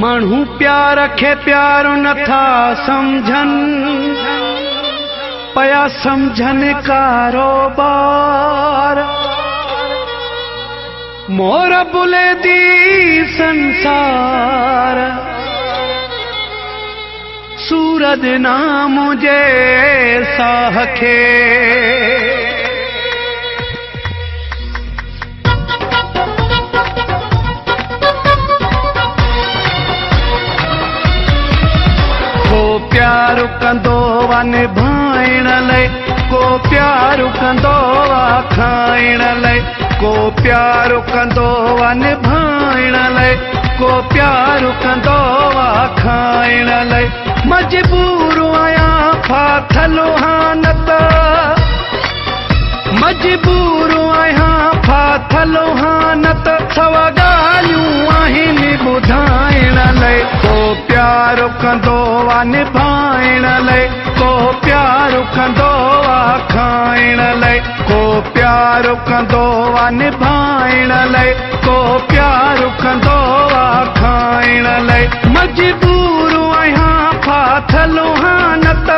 माण्हू प्यार खे प्यार नथा समझन पया समझन कारोबार मोर बुले दी संसार सूरज नाम जे साह खे प्यार कंदो निभाइण लाइ को प्यार कंदो खाइण लाइ को प्यार कंदो निभाइण लाइ को प्यार कंदो खाइण लाइ मजबूर आहियां फाथल हानत मजबूर आहियां फाथल हानत सवा ॻाल्हियूं आहिनि ॿुधाइण लाइ को प्यार कंदो निभाइण लाइ को प्यार कंदो खाइण लाइ को प्यार कंदो निभाइण लाइ को प्यार कंदो खाइण लाइ मजबूर आहियां फाथल हानत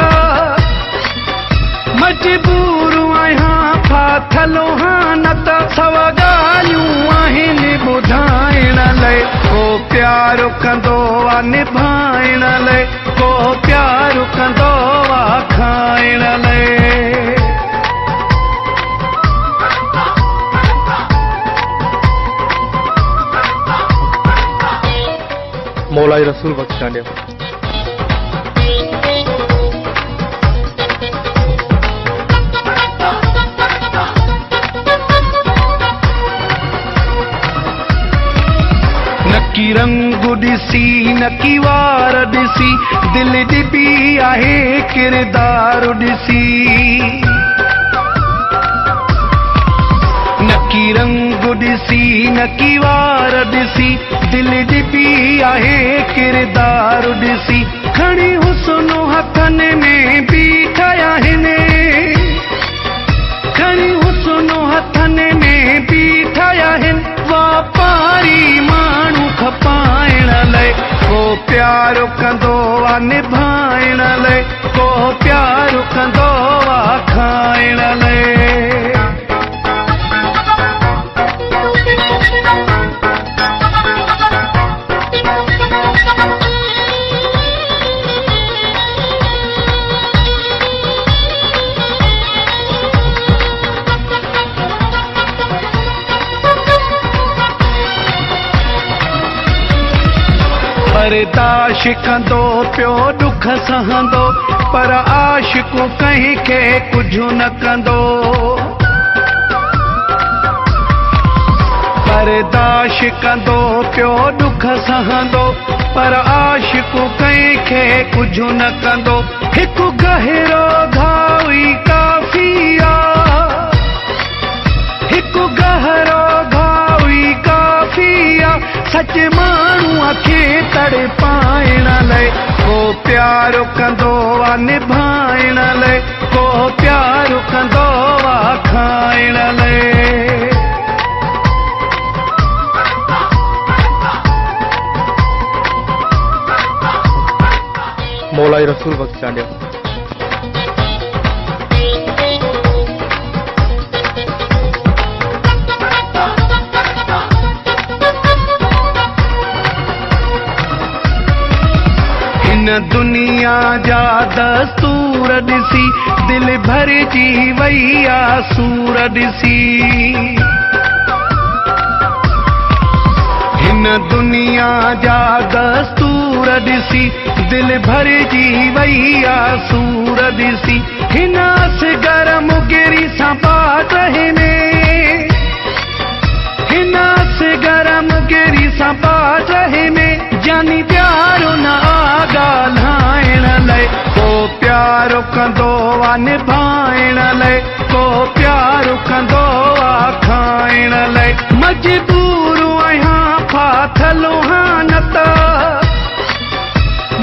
मजबूर आहियां फाथल हानत सवा ॻाल्हियूं आहिनि ॿुधाइण लाइ को प्यार कंदो निभाइण लाइ को प्यार कंदो खाइण लाइ मौलाई रसूल बख्शांडिया नकी रंग ॾिसी नकी वार ॾिसी दिल ॾिबी आहे किरदार ॾिसी नकी रंग ॾिसी नकी वार ॾिसी दिल ॾिबी आहे किरदार ॾिसी खणी हुस्न हथनि में बीठा आहिनि खणी हुस्न हथनि में बीठा आहिनि वापारी माण्हू खपाइण लाइ को प्यार कंदो निभाइण लाइ को प्यार कंदो खाइण लाइ बर्दाश्त कंदो पियो दुख सहंदो पर आशिक़ु कंहिंखे कुझु न कंदो बर्दाश्त कंदो पियो दुख सहंदो पर आशिक़ु कंहिंखे कुझु न कंदो हिकु गहिरो घाव ई काफ़ी आहे हिकु गहिरो घाव ई काफ़ी आहे सच माण्हूअ खे तड़पाइण लाइ को प्यार कंदो निभाइण लाइ को प्यार कंदो खाइण लाइ मौलाई रसूल बख्शांडिया दुनिया जा दस्तूर ॾिसी दिल भरिजी वई आहे सूर ॾिसी हिन दुनिया जा दस्तूर ॾिसी दिल भरिजी वई आहे सूर ॾिसी हिन असगर मुगिरी सां बात हिने हिन असगर मुगिरी सां बात हिने जानी प्यारो न ॻाल्हाइण लाइ को प्यार कंदो निभाइण लाइ को प्यार कंदो खाइण लाइ मजबूर आहियां फाथल हानत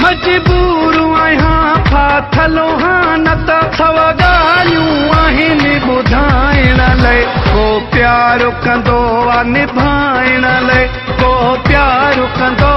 मजबूर आहियां फाथल हानत सवा ॻाल्हियूं आहिनि ॿुधाइण लाइ को प्यार कंदो निभाइण लाइ को प्यार कंदो